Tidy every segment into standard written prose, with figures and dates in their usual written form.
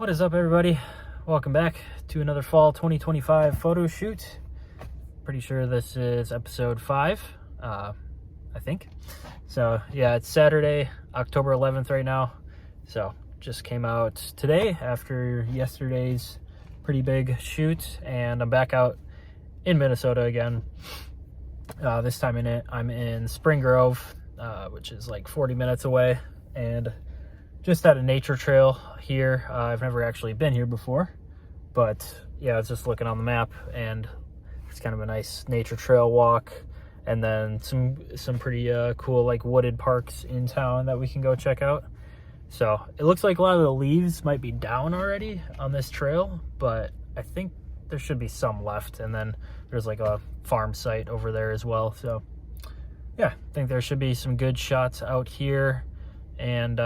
What is up, everybody? Welcome back to another fall 2025 photo shoot. Pretty sure this is episode 5, I think. So yeah, it's Saturday, October 11th right now. So just came out today after yesterday's pretty big shoot, and I'm back out in Minnesota again. This time I'm in Spring Grove, which is like 40 minutes away, and just at a nature trail here. I've never actually been here before, but yeah, I was just looking on the map, and it's kind of a nice nature trail walk, and then some pretty cool like wooded parks in town that we can go check out. So it looks like a lot of the leaves might be down already on this trail, but I think there should be some left, and then there's like a farm site over there as well. So yeah, I think there should be some good shots out here. And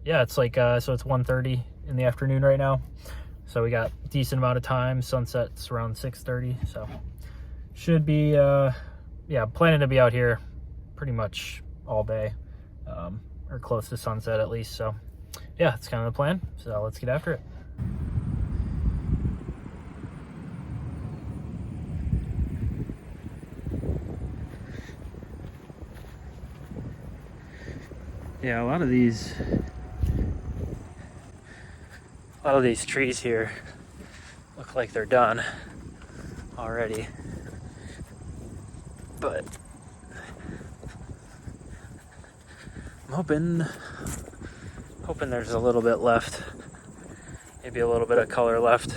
yeah, it's like so it's 1:30 in the afternoon right now, so we got a decent amount of time. Sunset's around 6:30, so should be yeah, planning to be out here pretty much all day, or close to sunset at least. So yeah, that's kind of the plan, so let's get after it. Yeah, a lot of these trees here look like they're done already, but I'm hoping there's a little bit left, maybe a little bit of color left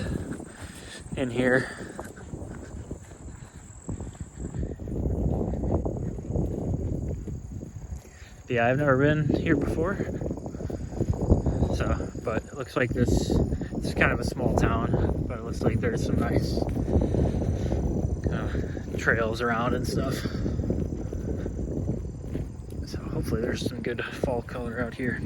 in here. Yeah, I've never been here before, so, but it looks like it's kind of a small town, but it looks like there's some nice trails around and stuff. So hopefully there's some good fall color out here.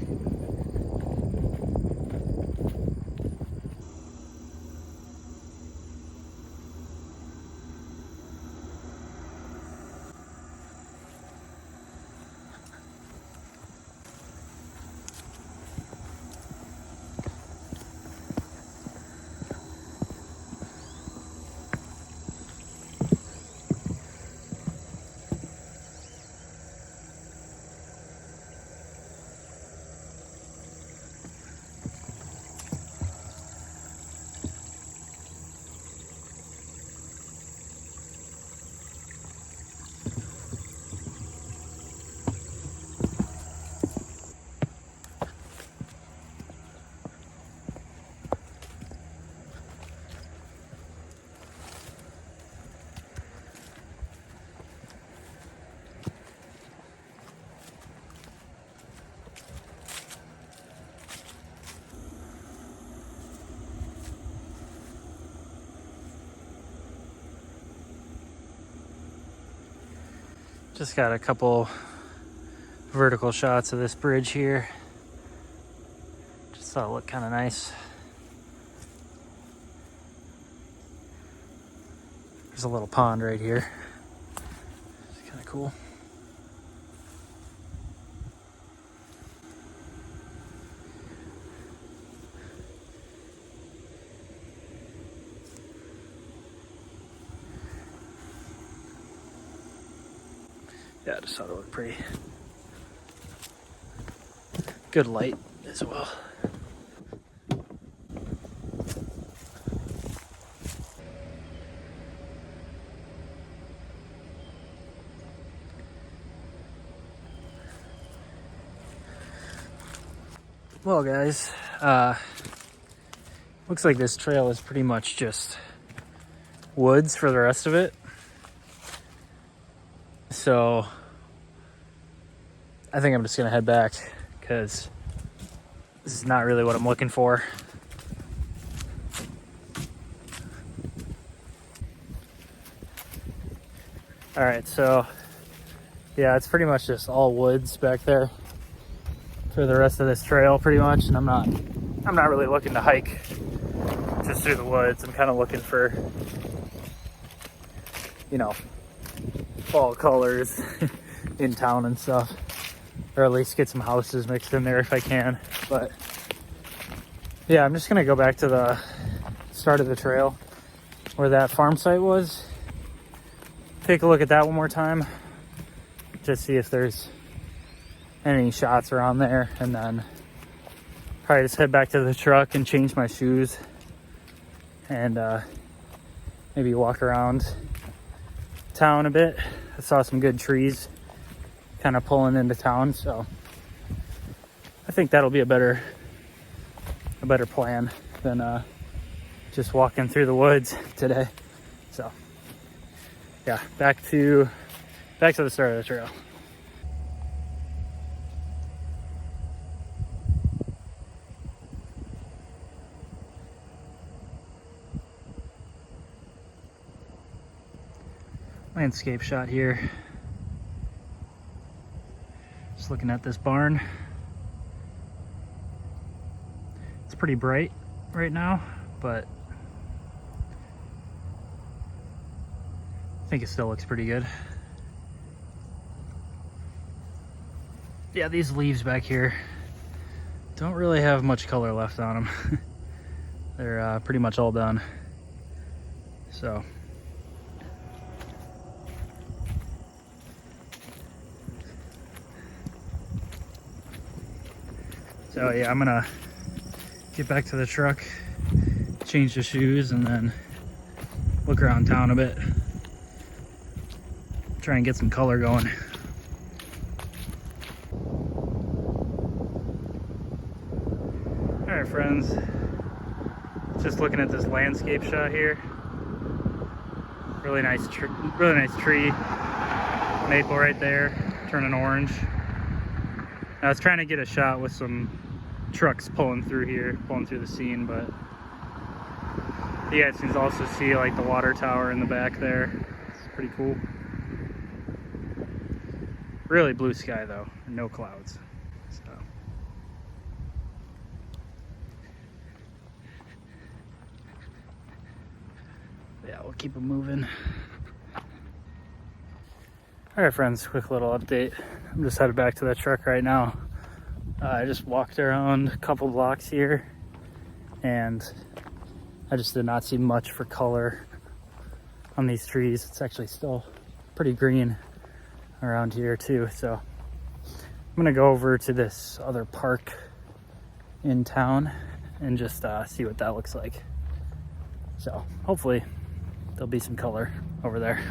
Just got a couple vertical shots of this bridge here. Just thought it looked kind of nice. There's a little pond right here. It's kind of cool. Yeah, I just thought it looked pretty. Good light as well. Well, guys, looks like this trail is pretty much just woods for the rest of it. So I think I'm just gonna head back, because this is not really what I'm looking for. All right, so yeah, it's pretty much just all woods back there for the rest of this trail pretty much, and I'm not really looking to hike just through the woods. I'm kind of looking for, you know, fall colors in town and stuff, or at least get some houses mixed in there if I can. But Yeah, I'm just gonna go back to the start of the trail where that farm site was. Take a look at that one more time. Just see if there's any shots around there, and then probably just head back to the truck and change my shoes and maybe walk around town a bit. I saw some good trees kind of pulling into town, so I think that'll be a better plan than just walking through the woods today. So yeah, back to the start of the trail. Landscape shot here. Just looking at this barn. It's pretty bright right now, but I think it still looks pretty good. Yeah, these leaves back here don't really have much color left on them. They're pretty much all done. So yeah, I'm gonna get back to the truck, change the shoes, and then look around town a bit. Try and get some color going. All right, friends. Just looking at this landscape shot here. Really nice tree. Maple right there, turning orange. I was trying to get a shot with some trucks pulling through the scene, but you guys can also see like the water tower in the back there. It's pretty cool. Really blue sky though, no clouds. So yeah, we'll keep it moving. All right, friends, quick little update. I'm just headed back to that truck right now. I just walked around a couple blocks here, and I just did not see much for color on these trees. It's actually still pretty green around here too. So I'm gonna go over to this other park in town and just see what that looks like. So hopefully there'll be some color over there.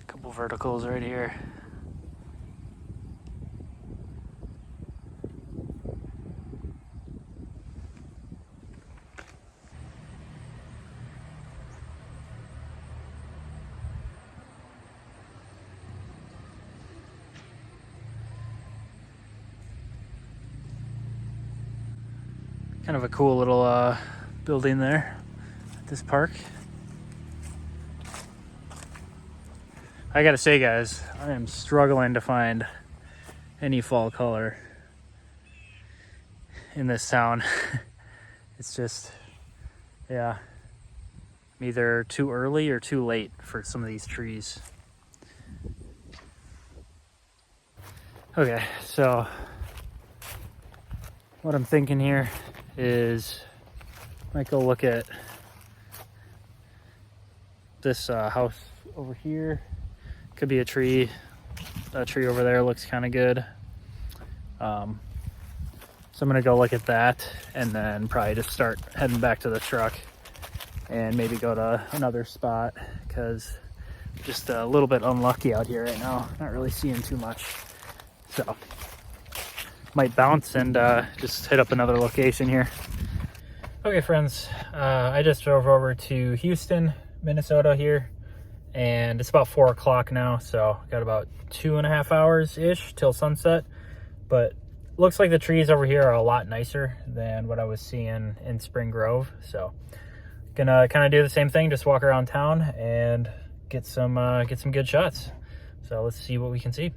Couple verticals right here. Kind of a cool little building there at this park. I gotta say, guys, I am struggling to find any fall color in this town. It's just, yeah, either too early or too late for some of these trees. Okay, so what I'm thinking here is I might go look at this house over here. Could be a tree. That tree over there looks kind of good. So I'm gonna go look at that and then probably just start heading back to the truck and maybe go to another spot, because just a little bit unlucky out here right now. Not really seeing too much. So might bounce and just hit up another location here. Okay, friends, I just drove over to Houston, Minnesota here, and it's about 4 o'clock now, so got about 2.5 hours ish till sunset. But looks like the trees over here are a lot nicer than what I was seeing in Spring Grove. So gonna kind of do the same thing, just walk around town and get some good shots. So let's see what we can see.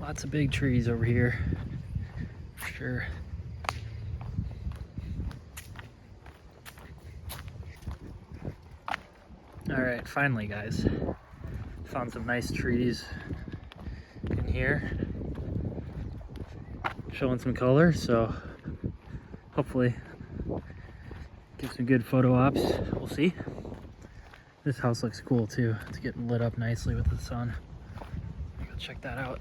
Lots of big trees over here, for sure. All right, finally, guys. Found some nice trees in here, showing some color, so hopefully get some good photo ops. We'll see. This house looks cool too. It's getting lit up nicely with the sun. Go check that out.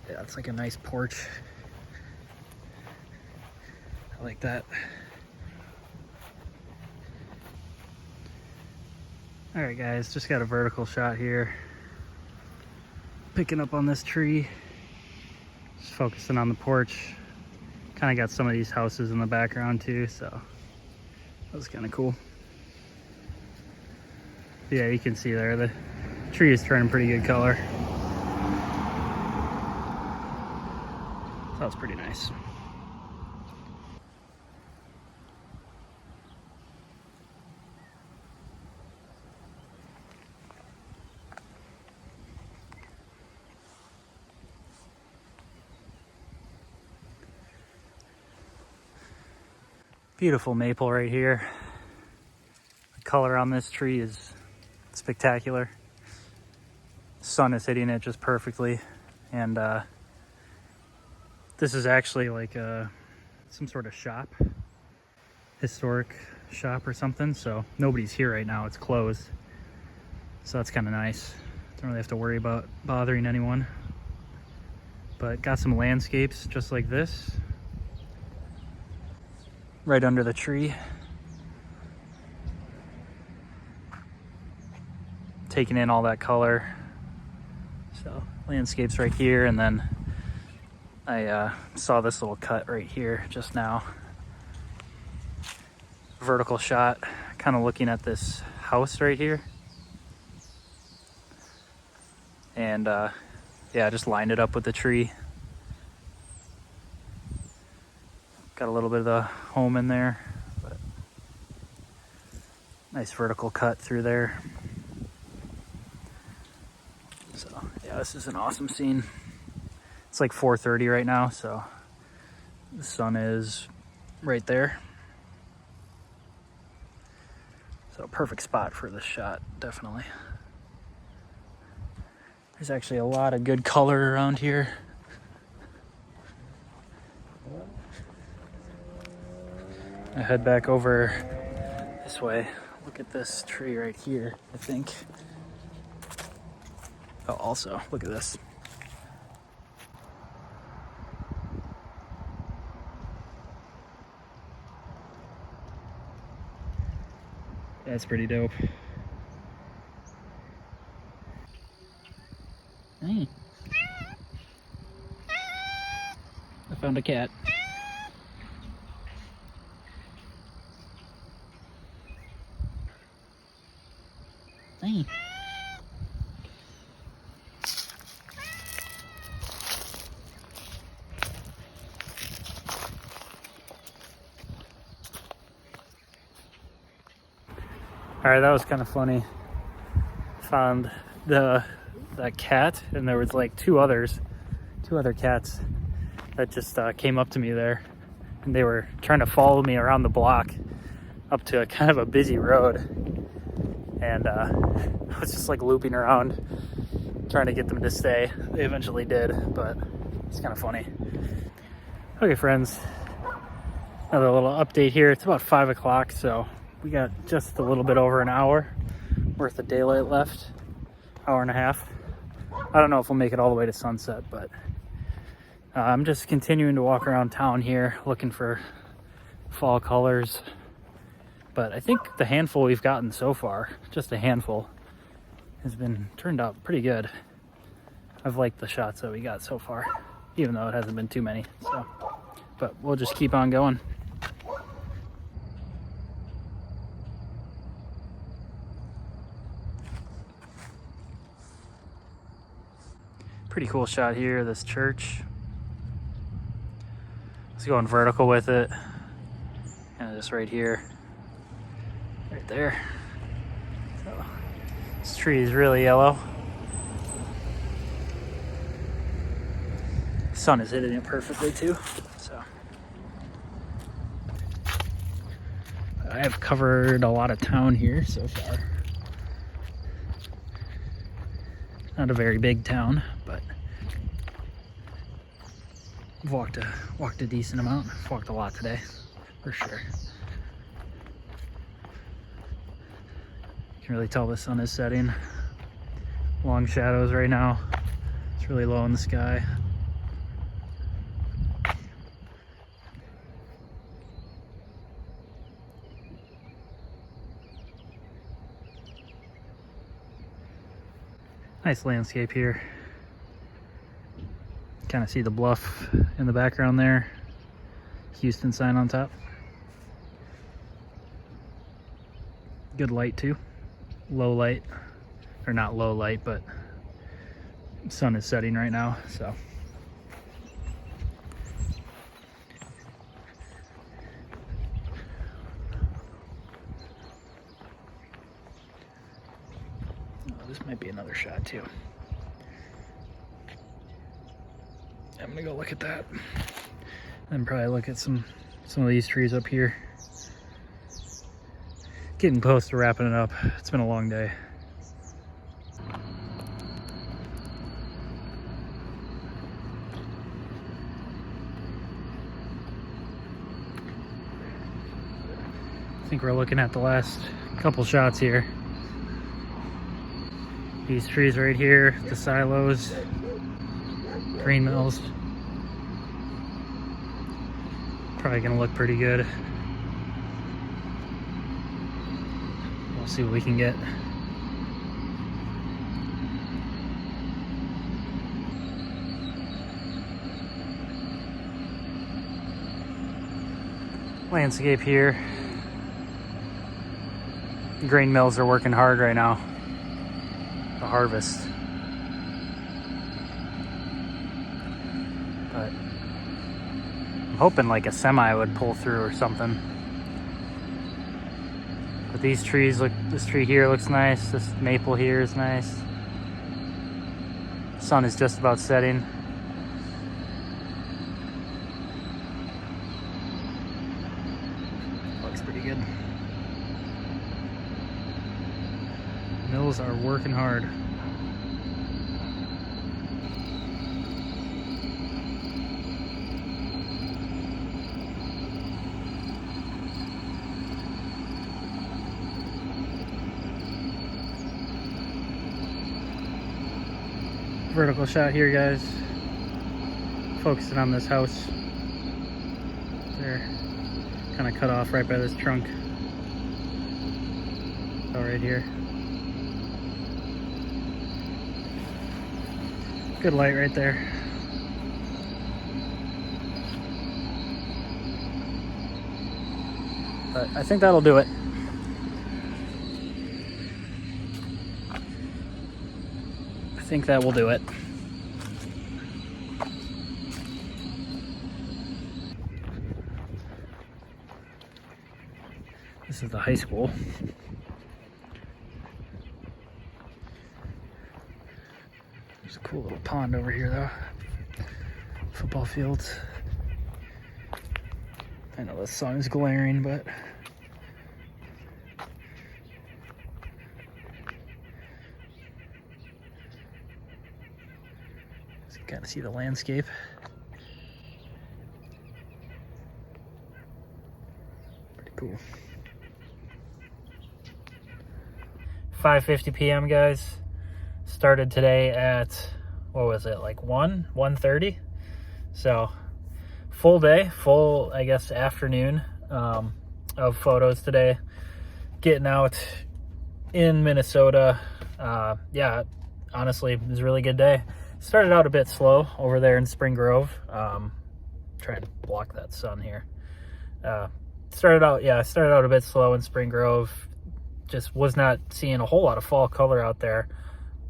Yeah, it's like a nice porch. I like that. All right, guys, just got a vertical shot here. Picking up on this tree. Just focusing on the porch. Kind of got some of these houses in the background too, so that was kind of cool. Yeah, you can see there the tree is turning pretty good color. That was pretty nice. Beautiful maple right here. The color on this tree is spectacular. The sun is hitting it just perfectly. And this is actually like some sort of shop, historic shop or something. So nobody's here right now, it's closed. So that's kind of nice. Don't really have to worry about bothering anyone. But got some landscapes just like this. Right under the tree. Taking in all that color. So landscapes right here, and then I saw this little cut right here just now. Vertical shot, kind of looking at this house right here. And yeah, just lined it up with the tree. Got a little bit of the home in there, but nice vertical cut through there. So yeah, this is an awesome scene. It's like 4:30 right now, so the sun is right there. So perfect spot for this shot, definitely. There's actually a lot of good color around here. I head back over this way. Look at this tree right here, I think. Oh, also, look at this. That's pretty dope. Hey. I found a cat. Hey. All right, that was kind of funny. Found that cat, and there was like two other cats that just came up to me there, and they were trying to follow me around the block up to a kind of a busy road, and I was just like looping around trying to get them to stay. They eventually did, but it's kind of funny. Okay, friends, another little update here. It's about 5 o'clock, so we got just a little bit over an hour worth of daylight left, hour and a half. I don't know if we'll make it all the way to sunset, but I'm just continuing to walk around town here looking for fall colors. But I think the handful we've gotten so far, just a handful, has been turned out pretty good. I've liked the shots that we got so far, even though it hasn't been too many. So, but we'll just keep on going. Pretty cool shot here, this church. Let's go in vertical with it. And just right here. right there. So this tree is really yellow. Sun is hitting it perfectly too. So I have covered a lot of town here so far. Not a very big town, but I've walked a decent amount. I've walked a lot today, for sure. You can really tell the sun is setting. Long shadows right now. It's really low in the sky. Nice landscape here. Kind of see the bluff in the background there. Houston sign on top. Good light too. Low light, or not low light, but sun is setting right now, so. Oh, this might be another shot too. I'm gonna go look at that. Then probably look at some of these trees up here. Getting close to wrapping it up. It's been a long day. I think we're looking at the last couple shots here. These trees right here, the silos, grain mills. Probably gonna look pretty good. We'll see what we can get. Landscape here. Grain mills are working hard right now to harvest. But I'm hoping like a semi would pull through or something. But these trees look, this tree here looks nice. This maple here is nice. Sun is just about setting. Looks pretty good. Mills are working hard. Vertical shot here, guys. Focusing on this house. There. Kind of cut off right by this trunk. So right here. Good light right there. But I think that'll do it. I think that will do it. This is the high school. There's a cool little pond over here though. Football fields. I know this sun is glaring, but you can kind of see the landscape. Pretty cool. 5:50 p.m. guys. Started today at, what was it, like 1:30? So full day, full, I guess, afternoon of photos today. Getting out in Minnesota. Yeah, honestly, it was a really good day. Started out a bit slow over there in Spring Grove. Trying to block that sun here. Started out a bit slow in Spring Grove. Just was not seeing a whole lot of fall color out there.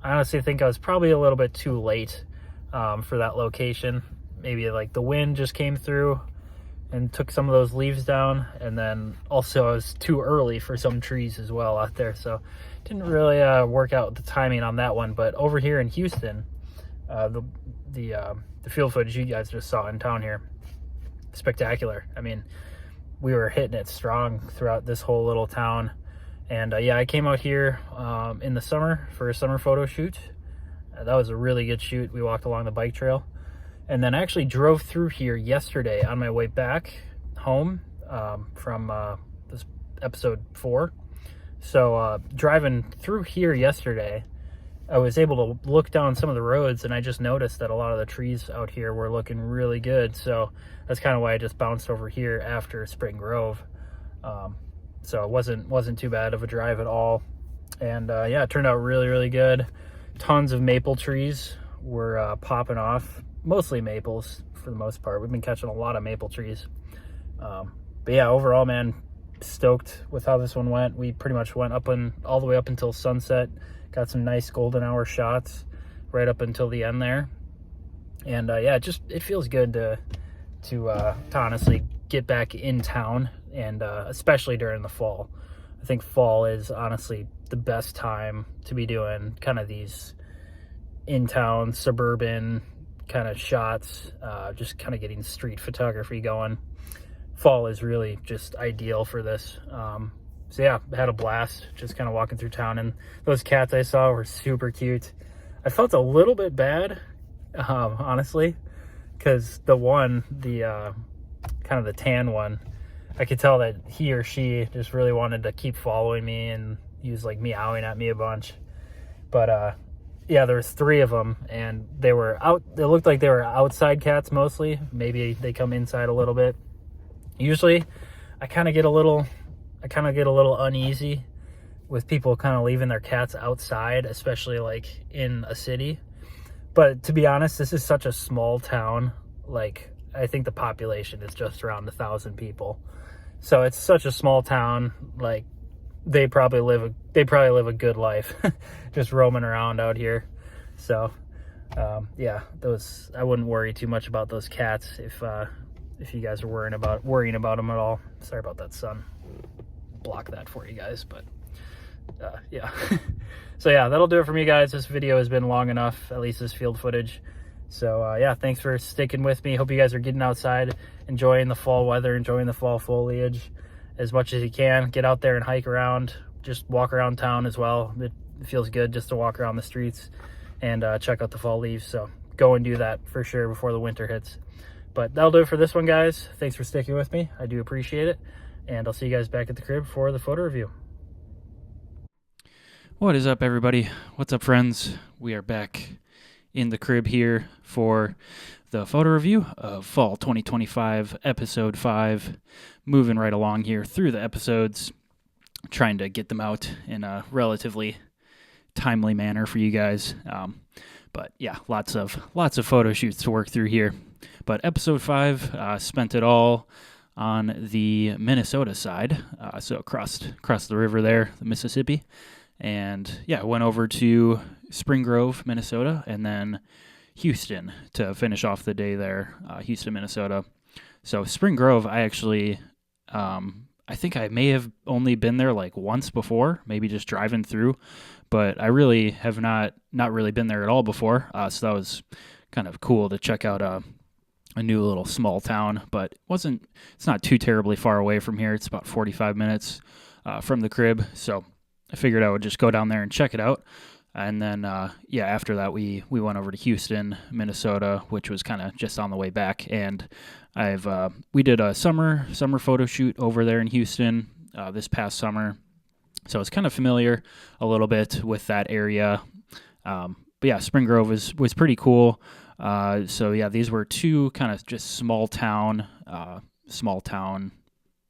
I honestly think I was probably a little bit too late for that location. Maybe like the wind just came through and took some of those leaves down. And then also it was too early for some trees as well out there, so didn't really work out the timing on that one. But over here in Houston, the field footage you guys just saw in town here, spectacular. I mean, we were hitting it strong throughout this whole little town. And yeah, I came out here in the summer for a summer photo shoot. That was a really good shoot. We walked along the bike trail, and then I actually drove through here yesterday on my way back home from this episode 4. So driving through here yesterday, I was able to look down some of the roads, and I just noticed that a lot of the trees out here were looking really good. So that's kind of why I just bounced over here after Spring Grove. So it wasn't too bad of a drive at all. And yeah, it turned out really, really good. Tons of maple trees were popping off, mostly maples for the most part. We've been catching a lot of maple trees. But yeah, overall, man, stoked with how this one went. We pretty much went all the way up until sunset. Got some nice golden hour shots right up until the end there. And yeah, it feels good to honestly get back in town, and especially during the fall. I think fall is honestly the best time to be doing kind of these in-town, suburban kind of shots, just kind of getting street photography going. Fall is really just ideal for this. So yeah, I had a blast just kind of walking through town, and those cats I saw were super cute. I felt a little bit bad, honestly, because the kind of the tan one, I could tell that he or she just really wanted to keep following me, and he was like meowing at me a bunch. But yeah, there was 3 of them, and they looked like they were outside cats mostly. Maybe they come inside a little bit. Usually I kind of get a little uneasy with people kind of leaving their cats outside, especially like in a city. But to be honest, this is such a small town. Like, I think the population is just around 1,000 people. So it's such a small town. Like, they probably live a good life just roaming around out here. So yeah, I wouldn't worry too much about those cats if you guys are worrying about them at all. Sorry about that sun. Block that for you guys, but yeah. So yeah, that'll do it for me, guys. This video has been long enough, at least this field footage. So yeah, thanks for sticking with me. Hope you guys are getting outside, enjoying the fall weather, enjoying the fall foliage as much as you can. Get out there and hike around, just walk around town as well. It feels good just to walk around the streets and check out the fall leaves. So go and do that for sure before the winter hits. But that'll do it for this one, guys. Thanks for sticking with me. I do appreciate it. And I'll see you guys back at the crib for the photo review. What is up, everybody? What's up, friends? We are back in the crib here for the photo review of Fall 2025, Episode 5. Moving right along here through the episodes, trying to get them out in a relatively timely manner for you guys. But yeah, lots of photo shoots to work through here. But Episode 5, spent it all on the Minnesota side, so across the river there, the Mississippi. And yeah, went over to Spring Grove, Minnesota, and then Houston to finish off the day there, Houston, Minnesota. So Spring Grove, I actually, I think I may have only been there like once before, maybe just driving through, but I really have not really been there at all before. So that was kind of cool to check out a new little small town, but it's not too terribly far away from here. It's about 45 minutes from the crib. So I figured I would just go down there and check it out. And then, yeah, after that, we went over to Houston, Minnesota, which was kind of just on the way back. And we did a summer photo shoot over there in Houston this past summer. So I was kind of familiar a little bit with that area. But yeah, Spring Grove was pretty cool. So yeah, these were 2 kind of just small town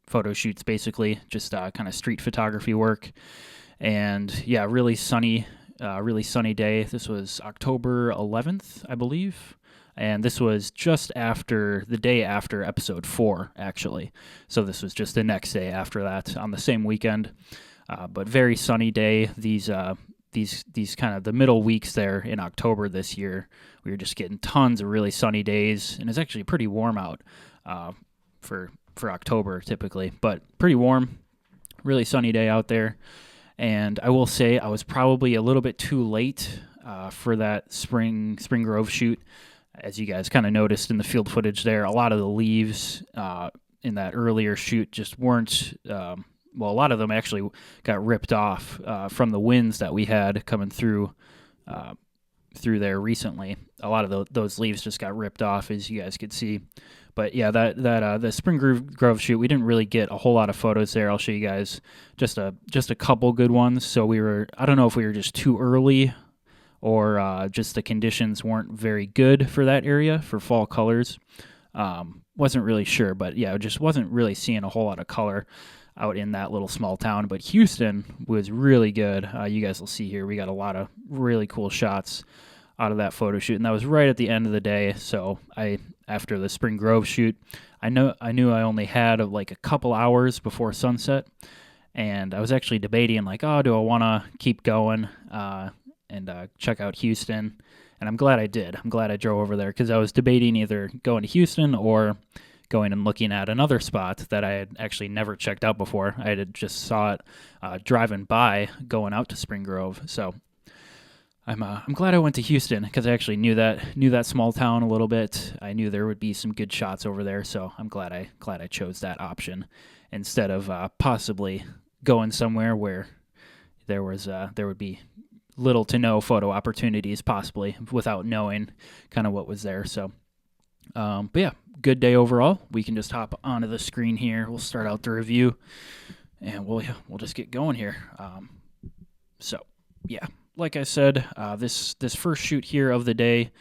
photo shoots, basically, just kind of street photography work. And yeah, really sunny day. This was October 11th, I believe. And this was just the day after episode 4, actually. So this was just the next day after that on the same weekend. But very sunny day. These kind of the middle weeks there in October this year, we were just getting tons of really sunny days, and it's actually pretty warm out for October typically, but pretty warm, really sunny day out there. And I will say I was probably a little bit too late for that Spring Grove shoot. As you guys kind of noticed in the field footage there, a lot of the leaves in that earlier shoot just weren't, a lot of them actually got ripped off from the winds that we had coming through there recently. A lot of those leaves just got ripped off, as you guys could see. But yeah, the Spring Grove shoot, we didn't really get a whole lot of photos there. I'll show you guys just a couple good ones. So I don't know if we were just too early or just the conditions weren't very good for that area for fall colors. Wasn't really sure, but yeah, just wasn't really seeing a whole lot of color out in that little small town. But Houston was really good. You guys will see here, we got a lot of really cool shots out of that photo shoot, and that was right at the end of the day. So after the Spring Grove shoot, I knew I only had like a couple hours before sunset, and I was actually debating like, do I want to keep going and check out Houston? And I'm glad I did. I'm glad I drove over there, because I was debating either going to Houston or going and looking at another spot that I had actually never checked out before. I had just saw it driving by going out to Spring Grove. So I'm glad I went to Houston, because I actually knew that small town a little bit. I knew there would be some good shots over there, so I'm glad I chose that option instead of possibly going somewhere where there would be little to no photo opportunities, possibly without knowing kind of what was there. So, but yeah, good day overall. We can just hop onto the screen here. We'll start out the review, and we'll just get going here. So yeah. Like I said, this first shoot here of the day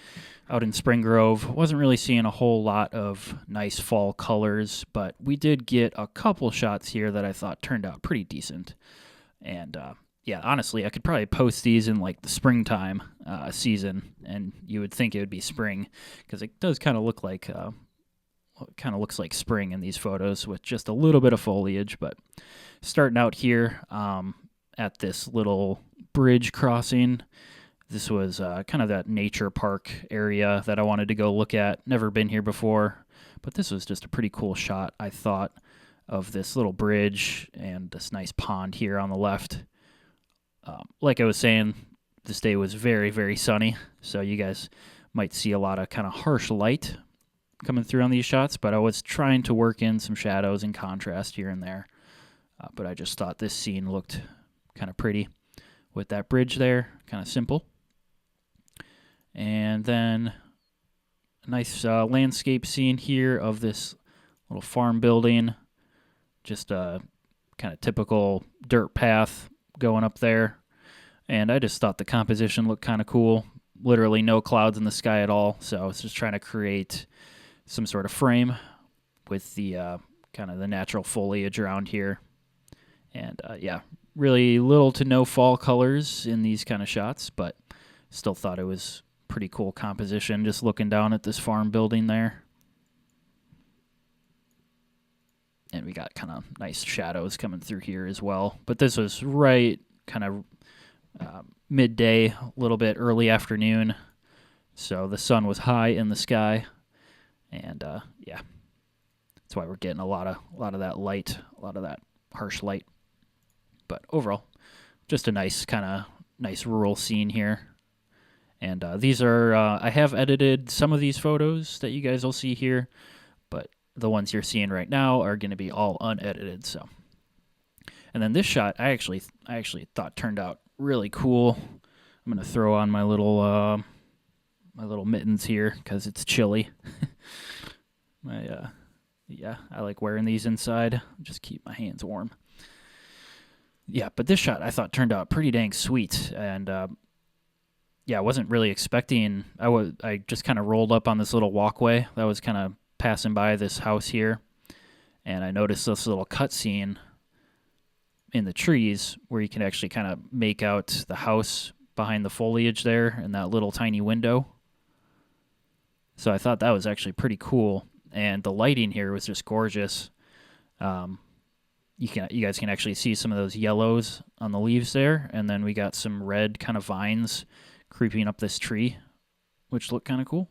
out in Spring Grove, wasn't really seeing a whole lot of nice fall colors, but we did get a couple shots here that I thought turned out pretty decent. And yeah, honestly, I could probably post these in like the springtime season, and you would think it would be spring, because it does kind of look like looks like spring in these photos with just a little bit of foliage. But starting out here at this little bridge crossing. This was kind of that nature park area that I wanted to go look at. Never been here before, but this was just a pretty cool shot, I thought, of this little bridge and this nice pond here on the left. Like I was saying, this day was very, very sunny, so you guys might see a lot of kind of harsh light coming through on these shots, but I was trying to work in some shadows and contrast here and there. But I just thought this scene looked kind of pretty with that bridge there, kind of simple. And then a nice landscape scene here of this little farm building, just a kind of typical dirt path going up there. And I just thought the composition looked kind of cool. Literally no clouds in the sky at all, so I was just trying to create some sort of frame with the kind of the natural foliage around here. And yeah, really little to no fall colors in these kind of shots, but still thought it was pretty cool composition just looking down at this farm building there. And we got kind of nice shadows coming through here as well. But this was right kind of midday, a little bit early afternoon. So the sun was high in the sky. And yeah, that's why we're getting a lot of that light, a lot of that harsh light. But overall, just a nice rural scene here. And these are, I have edited some of these photos that you guys will see here, but the ones you're seeing right now are going to be all unedited. So, and then this shot, I actually thought turned out really cool. I'm going to throw on my little mittens here because it's chilly. Yeah, I like wearing these inside. Just keep my hands warm. Yeah, but this shot I thought turned out pretty dang sweet, and yeah, I wasn't really expecting. I just kind of rolled up on this little walkway that was kind of passing by this house here, and I noticed this little cutscene in the trees where you can actually kind of make out the house behind the foliage there and that little tiny window. So I thought that was actually pretty cool, and the lighting here was just gorgeous. You guys can actually see some of those yellows on the leaves there, and then we got some red kind of vines creeping up this tree, which look kind of cool.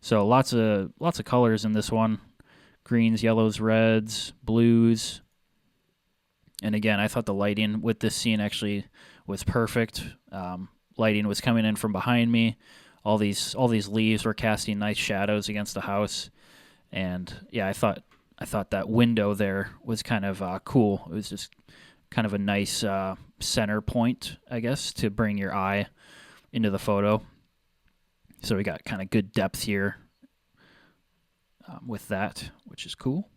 So lots of colors in this one. greens, yellows, reds, blues. And again, I thought the lighting with this scene actually was perfect. Lighting was coming in from behind me. All these leaves were casting nice shadows against the house. And yeah, I thought that window there was kind of cool. It was just kind of a nice center point, I guess, to bring your eye into the photo. So we got kind of good depth here with that, which is cool.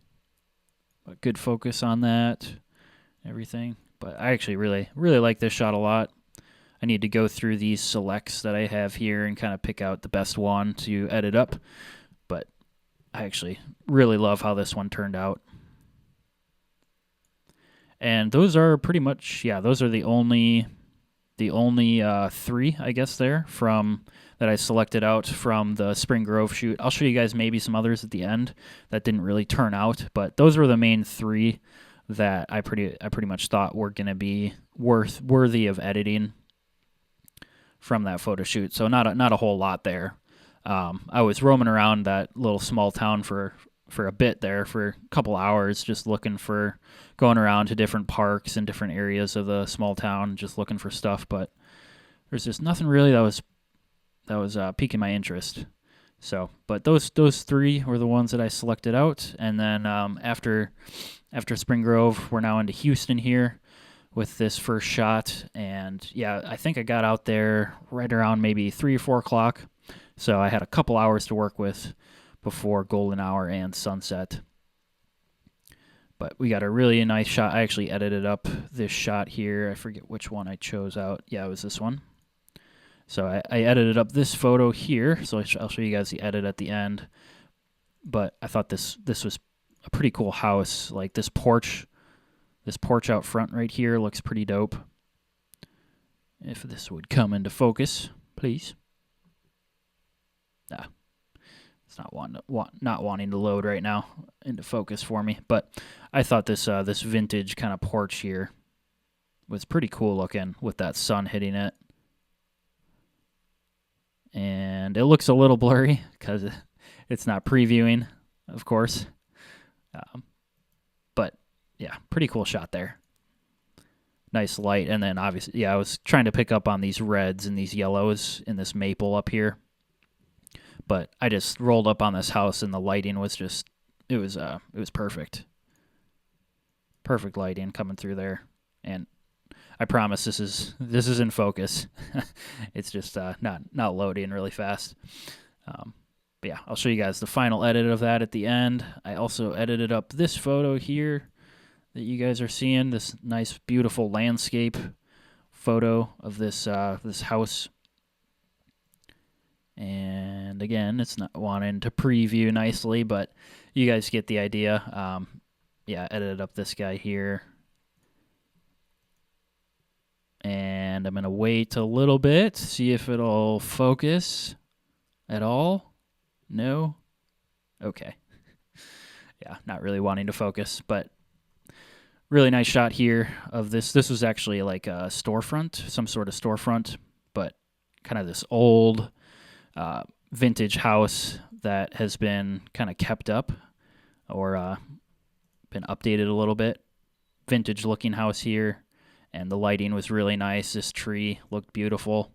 But good focus on that, everything. But I actually really like this shot a lot. I need to go through these selects that I have here and kind of pick out the best one to edit up. But I actually really love how this one turned out. And those are pretty much, those are the only three, I guess, there from that I selected out from the Spring Grove shoot. I'll show you guys maybe some others at the end that didn't really turn out, but those were the main three that I pretty much thought were going to be worthy of editing from that photo shoot. So not a whole lot there. I was roaming around that little small town for a bit there, for a couple hours, just going around to different parks and different areas of the small town, just looking for stuff. But there's just nothing really that was piquing my interest. So, but those three were the ones that I selected out. And then after Spring Grove, we're now into Houston here with this first shot. And yeah, I think I got out there right around maybe 3 or 4 o'clock. So I had a couple hours to work with before golden hour and sunset. But we got a really nice shot. I actually edited up this shot here. I forget which one I chose out. Yeah, it was this one. So I edited up this photo here. So I'll show you guys the edit at the end. But I thought this was a pretty cool house. Like this porch out front right here looks pretty dope. If this would come into focus, please. It's not wanting to load right now into focus for me. But I thought this vintage kind of porch here was pretty cool looking with that sun hitting it. And it looks a little blurry because it's not previewing, of course. But yeah, pretty cool shot there. Nice light. And then obviously, I was trying to pick up on these reds and these yellows in this maple up here. But I just rolled up on this house and the lighting was just, it was perfect. Perfect lighting coming through there. And I promise this is in focus. It's just not loading really fast. But yeah, I'll show you guys the final edit of that at the end. I also edited up this photo here that you guys are seeing, this nice, beautiful landscape photo of this house. And again, it's not wanting to preview nicely, but you guys get the idea. Edited up this guy here. And I'm going to wait a little bit, see if it'll focus at all. No? Okay. Yeah, not really wanting to focus, but really nice shot here of this. This was actually like a storefront, some sort of storefront, but kind of this old vintage house that has been kind of kept up or been updated a little bit. Vintage looking house here, and the lighting was really nice. This tree looked beautiful.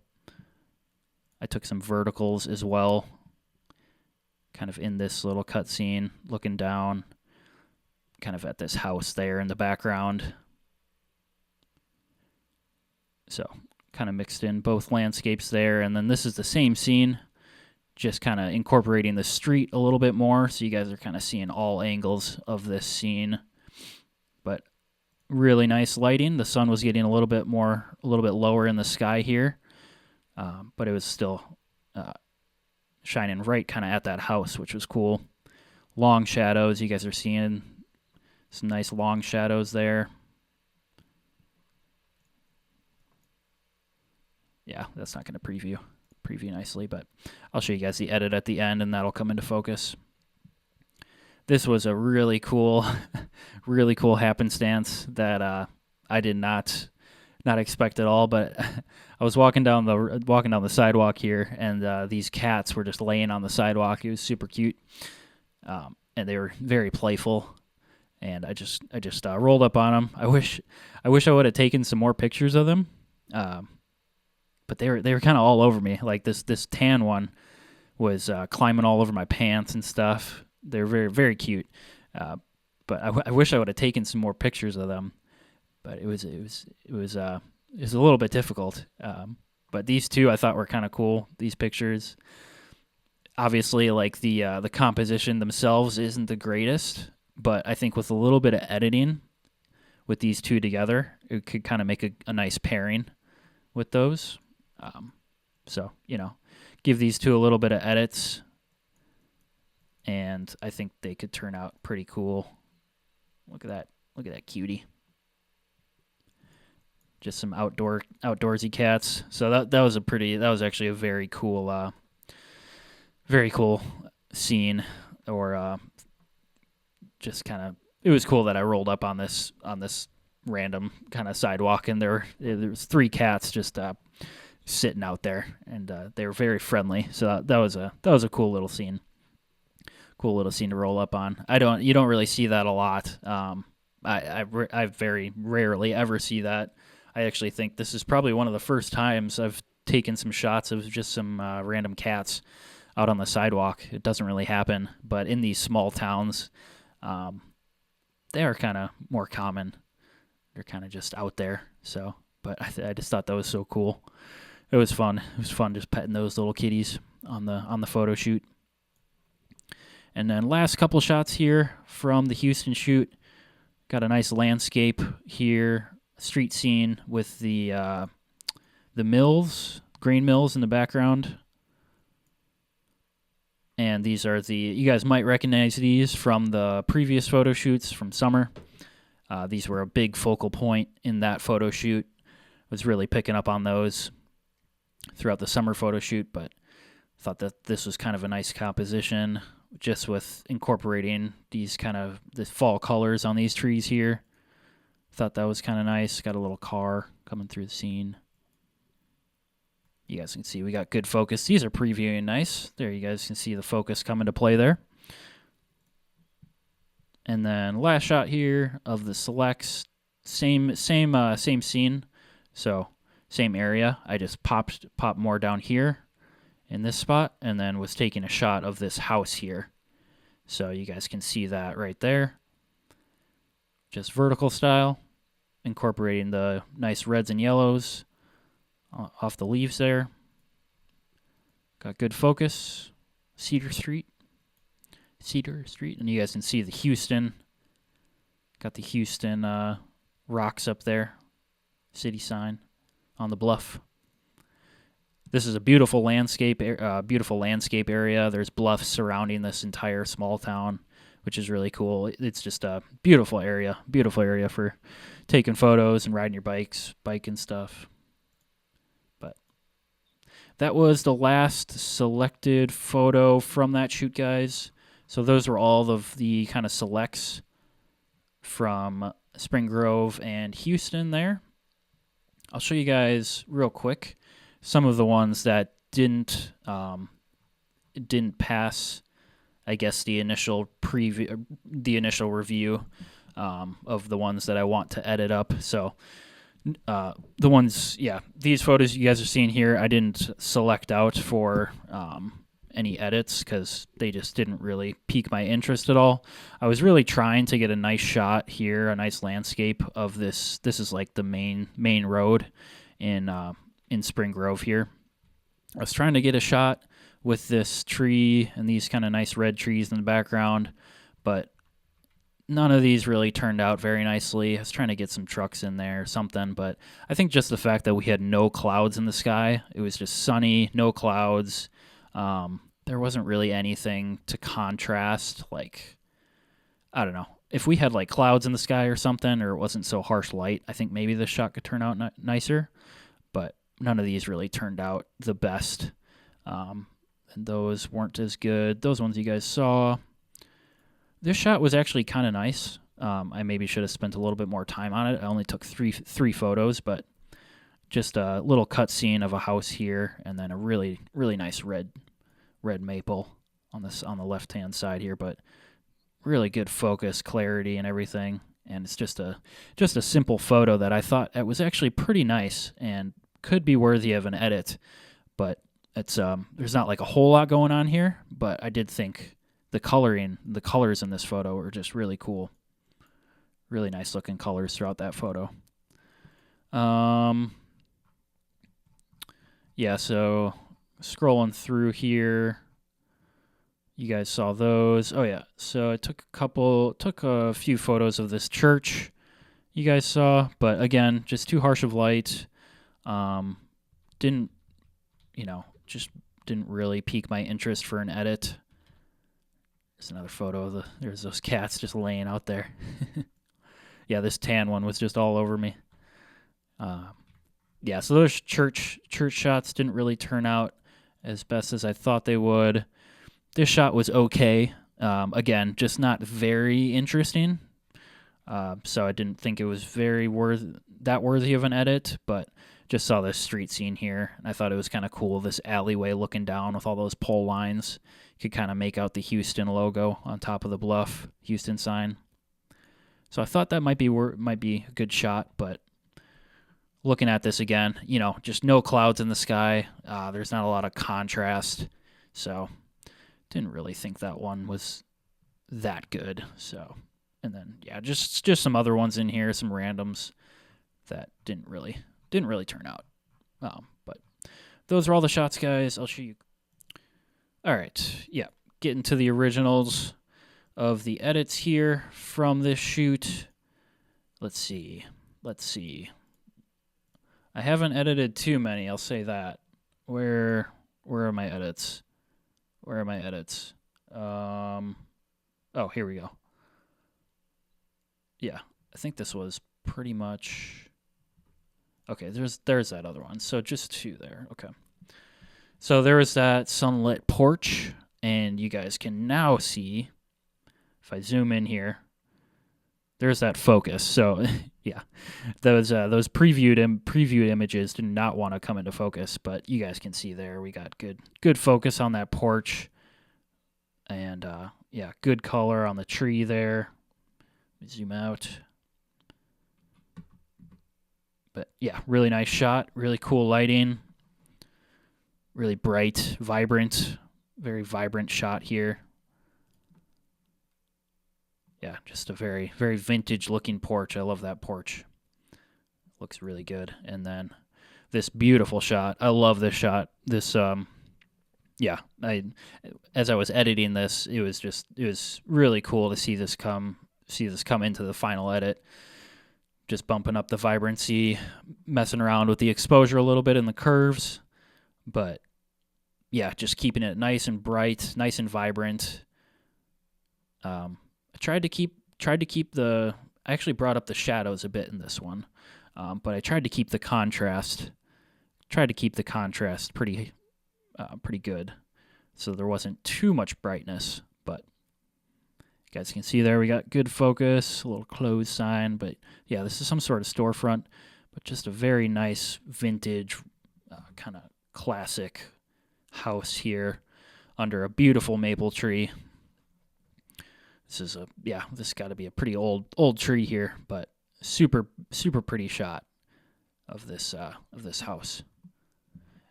I took some verticals as well, kind of in this little cutscene, looking down kind of at this house there in the background. So kind of mixed in both landscapes there, and then this is the same scene, just kind of incorporating the street a little bit more, so you guys are kind of seeing all angles of this scene. But really nice lighting. The sun was getting a little bit lower in the sky here, but it was still shining right kind of at that house, which was cool. Long shadows, you guys are seeing some nice long shadows there. Yeah, that's not going to preview nicely, but I'll show you guys the edit at the end, and that'll come into focus. This was a really cool happenstance that I did not expect at all. But I was walking down the sidewalk here, and these cats were just laying on the sidewalk. It was super cute. and they were very playful. And I just rolled up on them. I wish I would have taken some more pictures of them, but they were kind of all over me. Like this tan one was climbing all over my pants and stuff. They're very, very cute. But I wish I would have taken some more pictures of them. But it was a little bit difficult. But these two I thought were kind of cool. These pictures, obviously, like the composition themselves isn't the greatest, but I think with a little bit of editing with these two together, it could kind of make a nice pairing with those. So, give these two a little bit of edits, and I think they could turn out pretty cool. Look at that cutie. Just some outdoorsy cats. So that was actually a very cool scene, or just kind of, it was cool that I rolled up on this random kind of sidewalk, and there was 3 cats just sitting out there, and they were very friendly. So that was a cool little scene. Cool little scene to roll up on. You don't really see that a lot. I very rarely ever see that. I actually think this is probably one of the first times I've taken some shots of just some random cats out on the sidewalk. It doesn't really happen, but in these small towns, they are kind of more common. They're kind of just out there. So, but I just thought that was so cool. It was fun. It was fun just petting those little kitties on the photo shoot. And then last couple shots here from the Houston shoot. Got a nice landscape here, street scene with the mills, grain mills in the background. And these are you guys might recognize these from the previous photo shoots from summer. These were a big focal point in that photo shoot. Was really picking up on those throughout the summer photo shoot, but thought that this was kind of a nice composition, just with incorporating these kind of the fall colors on these trees here. Thought that was kind of nice. Got a little car coming through the scene. You guys can see we got good focus. These are previewing nice. There, you guys can see the focus come into play there. And then last shot here of the selects, same scene. So same area. I just popped more down here in this spot, and then was taking a shot of this house here. So you guys can see that right there. Just vertical style, incorporating the nice reds and yellows off the leaves there. Got good focus. Cedar Street. And you guys can see the Houston. Got the Houston rocks up there. City sign on the bluff. This is a beautiful landscape area. There's bluffs surrounding this entire small town, which is really cool. It's just a beautiful area for taking photos and riding your bike and stuff. But that was the last selected photo from that shoot, guys. So those were all of the kind of selects from Spring Grove and Houston there. I'll show you guys real quick some of the ones that didn't pass, I guess, the initial review of the ones that I want to edit up. So the ones, these photos you guys are seeing here, I didn't select out for any edits because they just didn't really pique my interest at all. I was really trying to get a nice shot here, a nice landscape of this. This is like the main road in Spring Grove here. I was trying to get a shot with this tree and these kind of nice red trees in the background, but none of these really turned out very nicely. I was trying to get some trucks in there or something, but I think just the fact that we had no clouds in the sky, it was just sunny, no clouds. There wasn't really anything to contrast. Like, I don't know. If we had like clouds in the sky or something, or it wasn't so harsh light, I think maybe the shot could turn out nicer, but none of these really turned out the best. And those weren't as good. Those ones you guys saw. This shot was actually kind of nice. I maybe should have spent a little bit more time on it. I only took three photos, but just a little cut scene of a house here, and then a really, really nice red maple on the left-hand side here. But really good focus, clarity, and everything. And it's just a simple photo that I thought it was actually pretty nice and could be worthy of an edit. But it's there's not like a whole lot going on here, but I did think the colors in this photo were just really cool. Really nice looking colors throughout that photo. Yeah, so scrolling through here, you guys saw those. Oh yeah, so I took a few photos of this church you guys saw, but again, just too harsh of light. Didn't, just didn't really pique my interest for an edit. There's another photo of there's those cats just laying out there. Yeah, this tan one was just all over me. Yeah, so those church shots didn't really turn out as best as I thought they would. This shot was okay. Again, just not very interesting. So I didn't think it was very worthy of an edit, but just saw this street scene here, and I thought it was kind of cool, this alleyway looking down with all those pole lines. You could kind of make out the Houston logo on top of the bluff, Houston sign. So I thought that might be a good shot, but looking at this again, just no clouds in the sky. There's not a lot of contrast, so didn't really think that one was that good. So, and then yeah, just some other ones in here, some randoms that didn't really turn out. But those are all the shots, guys. I'll show you. All right, yeah, getting to the originals of the edits here from this shoot. Let's see. I haven't edited too many, I'll say that. Where are my edits? Oh, here we go. Yeah, I think this was pretty much... Okay, there's that other one. So just two there. Okay. So there is that sunlit porch, and you guys can now see, if I zoom in here, there's that focus. So yeah, those previewed images did not want to come into focus, but you guys can see there we got good focus on that porch, and yeah, good color on the tree there. Let me zoom out. But yeah, really nice shot, really cool lighting, really bright, vibrant, very vibrant shot here. Yeah, just a very, very vintage looking porch. I love that porch. Looks really good. And then this beautiful shot. I love this shot. This, yeah, as I was editing this, it was really cool to see this come into the final edit. Just bumping up the vibrancy, messing around with the exposure a little bit in the curves, but yeah, just keeping it nice and bright, nice and vibrant. I tried to keep I actually brought up the shadows a bit in this one, but I tried to keep the contrast pretty good, so there wasn't too much brightness. But you guys can see there we got good focus, a little closed sign, but yeah, this is some sort of storefront, but just a very nice vintage, kind of classic house here under a beautiful maple tree. This got to be a pretty old tree here, but super pretty shot of this house.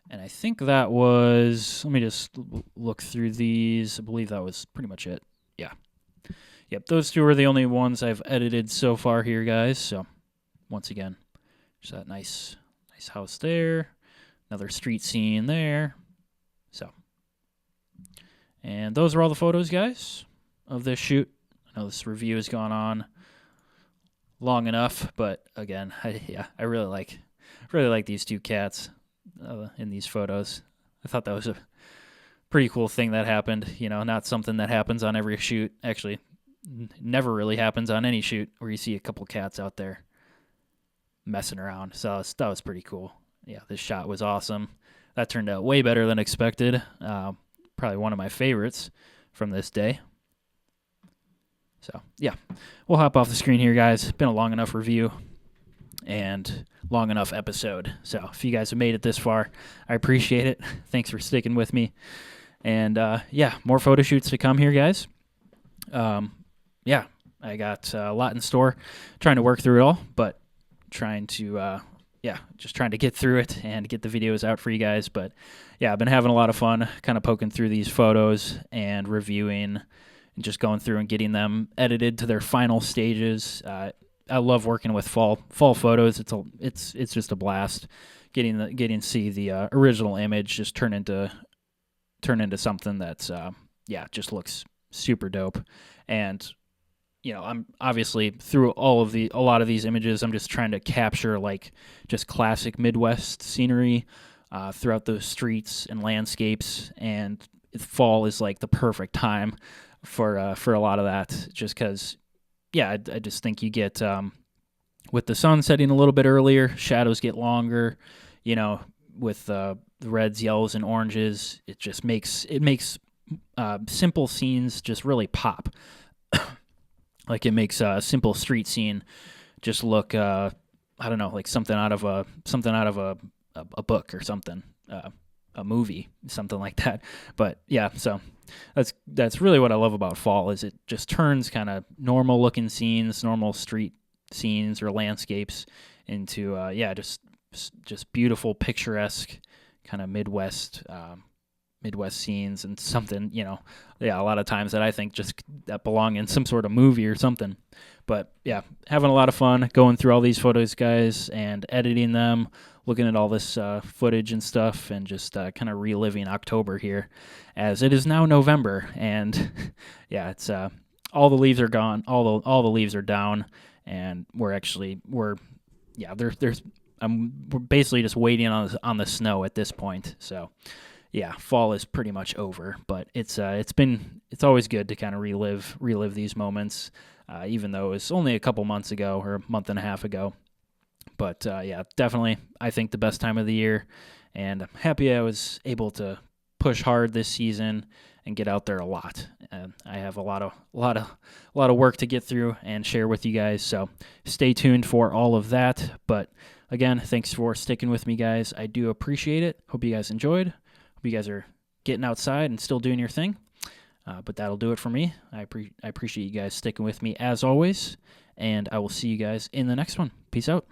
And I think that was, let me just look through these. I believe that was pretty much it. Yeah. Yep, those two are the only ones I've edited so far here, guys. So, once again, just that nice house there. Another street scene there. So, and those are all the photos, guys, of this shoot. I know this review has gone on long enough, but again, I really like these two cats in these photos. I thought that was a pretty cool thing that happened. Not something that happens on every shoot. Actually, never really happens on any shoot where you see a couple cats out there messing around. So that was pretty cool. Yeah, this shot was awesome. That turned out way better than expected. Probably one of my favorites from this day. So, yeah, we'll hop off the screen here, guys. It's been a long enough review and long enough episode. So, if you guys have made it this far, I appreciate it. Thanks for sticking with me. And, yeah, more photo shoots to come here, guys. yeah, I got a lot in store, trying to work through it all, but trying to just trying to get through it and get the videos out for you guys. But yeah, I've been having a lot of fun kind of poking through these photos and reviewing and just going through and getting them edited to their final stages. I love working with fall photos. It's just a blast getting to see the original image just turn into something that's just looks super dope. And I'm obviously through a lot of these images, I'm just trying to capture like just classic Midwest scenery throughout those streets and landscapes. And fall is like the perfect time for a lot of that, just because, I just think you get with the sun setting a little bit earlier, shadows get longer. With the reds, yellows, and oranges, it makes simple scenes just really pop. Like it makes a simple street scene just look, I don't know, like something out of a book or something, a movie, something like that. But yeah, so that's really what I love about fall is it just turns kind of normal looking scenes, normal street scenes or landscapes into just beautiful, picturesque kind of Midwest scenes and something, a lot of times that I think just that belong in some sort of movie or something. But yeah, having a lot of fun going through all these photos, guys, and editing them, looking at all this footage and stuff, and just kind of reliving October here, as it is now November, and yeah, it's all the leaves are gone, all the leaves are down, and we're basically just waiting on the snow at this point. So yeah, fall is pretty much over, but it's always good to kind of relive these moments, even though it was only a couple months ago or a month and a half ago. But definitely, I think the best time of the year, and I'm happy I was able to push hard this season and get out there a lot. And I have a lot of work to get through and share with you guys. So stay tuned for all of that. But again, thanks for sticking with me, guys. I do appreciate it. Hope you guys enjoyed. Hope you guys are getting outside and still doing your thing. But that'll do it for me. I appreciate you guys sticking with me as always. And I will see you guys in the next one. Peace out.